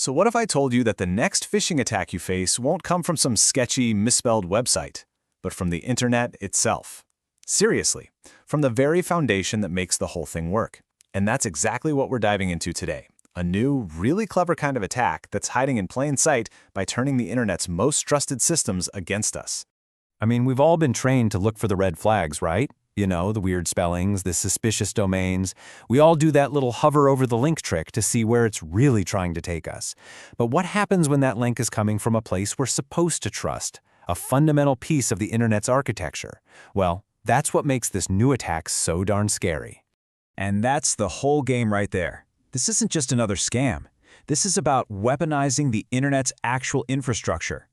So what if I told you that the next phishing attack you face won't come from some sketchy, misspelled website, but from the internet itself? Seriously, from the very foundation that makes the whole thing work. And that's exactly what we're diving into today. A new, really clever kind of attack that's hiding in plain sight by turning the internet's most trusted systems against us. I mean, we've all been trained to look for the red flags, right? You know, the weird spellings, the suspicious domains. We all do that little hover over the link trick to see where it's really trying to take us. But what happens when that link is coming from a place we're supposed to trust, a fundamental piece of the internet's architecture? Well, that's what makes this new attack so darn scary. And that's the whole game right there. This isn't just another scam. This is about weaponizing the internet's actual infrastructure.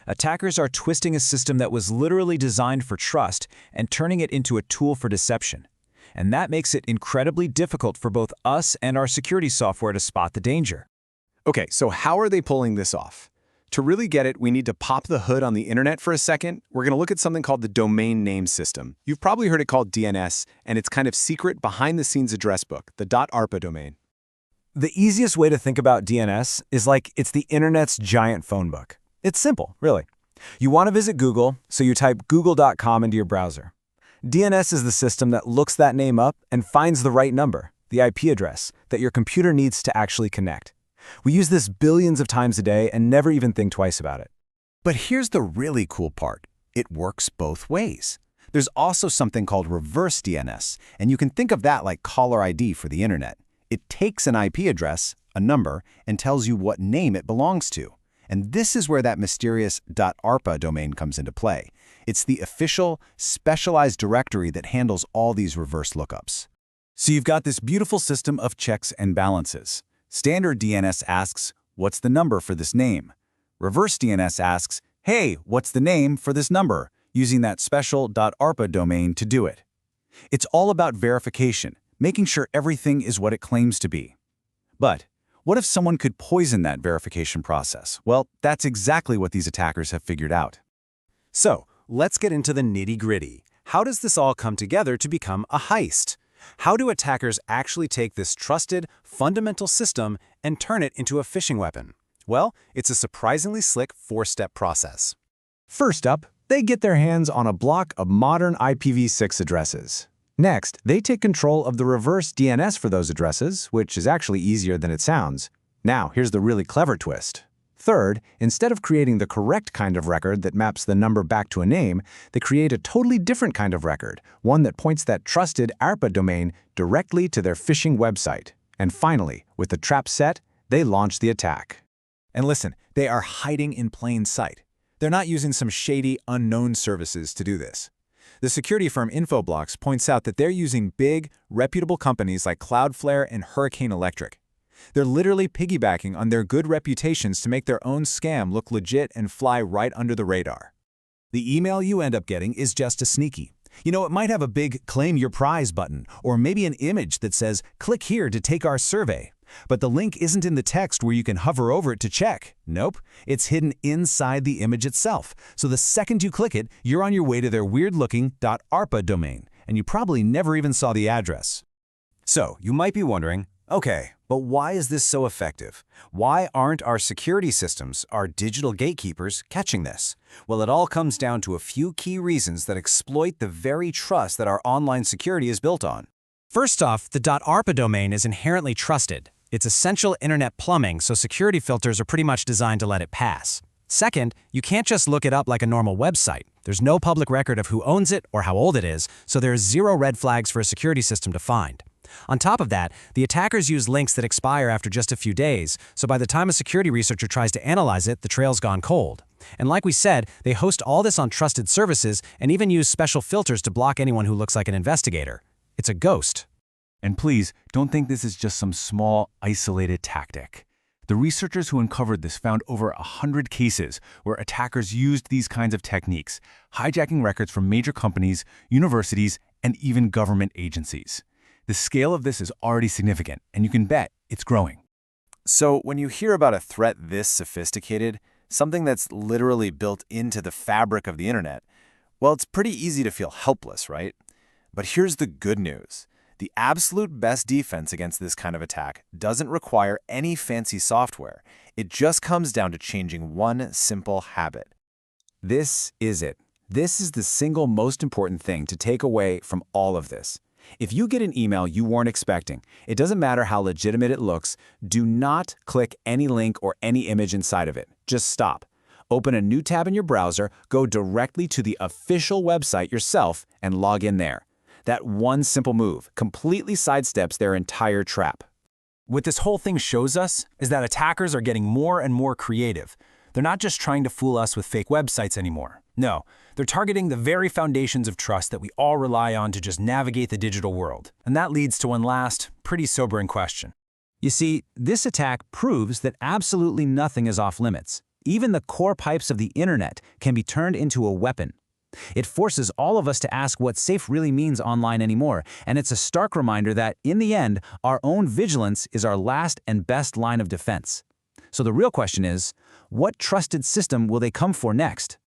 Attackers are twisting a system that was literally designed for trust and turning it into a tool for deception. And that makes it incredibly difficult for both us and our security software to spot the danger. Okay, so how are they pulling this off? To really get it, we need to pop the hood on the internet for a second. We're going to look at something called the domain name system. You've probably heard it called DNS, and it's kind of secret behind-the-scenes address book, the .ARPA domain. The easiest way to think about DNS is like it's the internet's giant phone book. It's simple, really. You want to visit Google, so you type google.com into your browser. DNS is the system that looks that name up and finds the right number, the IP address, that your computer needs to actually connect. We use this billions of times a day and never even think twice about it. But here's the really cool part. It works both ways. There's also something called reverse DNS, and you can think of that like caller ID for the internet. It takes an IP address, a number, and tells you what name it belongs to. And this is where that mysterious .ARPA domain comes into play. It's the official, specialized directory that handles all these reverse lookups. So you've got this beautiful system of checks and balances. Standard DNS asks, what's the number for this name? Reverse DNS asks, hey, what's the name for this number? Using that special .ARPA domain to do it. It's all about verification, making sure everything is what it claims to be. But what if someone could poison that verification process? Well, that's exactly what these attackers have figured out. So, let's get into the nitty-gritty. How does this all come together to become a heist? How do attackers actually take this trusted, fundamental system and turn it into a phishing weapon? Well, it's a surprisingly slick four-step process. First up, they get their hands on a block of modern IPv6 addresses. Next, they take control of the reverse DNS for those addresses, which is actually easier than it sounds. Now, here's the really clever twist. Third, instead of creating the correct kind of record that maps the number back to a name, they create a totally different kind of record, one that points that trusted ARPA domain directly to their phishing website. And finally, with the trap set, they launch the attack. And listen, they are hiding in plain sight. They're not using some shady, unknown services to do this. The security firm Infoblox points out that they're using big, reputable companies like Cloudflare and Hurricane Electric. They're literally piggybacking on their good reputations to make their own scam look legit and fly right under the radar. The email you end up getting is just as sneaky. You know, it might have a big Claim Your Prize button, or maybe an image that says, click here to take our survey. But the link isn't in the text where you can hover over it to check. Nope, it's hidden inside the image itself. So the second you click it, you're on your way to their weird-looking .ARPA domain, and you probably never even saw the address. So, you might be wondering, okay, but why is this so effective? Why aren't our security systems, our digital gatekeepers, catching this? Well, it all comes down to a few key reasons that exploit the very trust that our online security is built on. First off, the .ARPA domain is inherently trusted. It's essential internet plumbing, so security filters are pretty much designed to let it pass. Second, you can't just look it up like a normal website. There's no public record of who owns it or how old it is, so there's zero red flags for a security system to find. On top of that, the attackers use links that expire after just a few days, so by the time a security researcher tries to analyze it, the trail's gone cold. And like we said, they host all this on trusted services and even use special filters to block anyone who looks like an investigator. It's a ghost. And please, don't think this is just some small, isolated tactic. The researchers who uncovered this found over 100 cases where attackers used these kinds of techniques, hijacking records from major companies, universities, and even government agencies. The scale of this is already significant, and you can bet it's growing. So when you hear about a threat this sophisticated, something that's literally built into the fabric of the internet, well, it's pretty easy to feel helpless, right? But here's the good news. The absolute best defense against this kind of attack doesn't require any fancy software. It just comes down to changing one simple habit. This is it. This is the single most important thing to take away from all of this. If you get an email you weren't expecting, it doesn't matter how legitimate it looks, do not click any link or any image inside of it. Just stop. Open a new tab in your browser, go directly to the official website yourself, and log in there. That one simple move completely sidesteps their entire trap. What this whole thing shows us is that attackers are getting more and more creative. They're not just trying to fool us with fake websites anymore. No, they're targeting the very foundations of trust that we all rely on to just navigate the digital world. And that leads to one last, pretty sobering question. You see, this attack proves that absolutely nothing is off limits. Even the core pipes of the internet can be turned into a weapon. It forces all of us to ask what safe really means online anymore, and it's a stark reminder that, in the end, our own vigilance is our last and best line of defense. So the real question is, what trusted system will they come for next?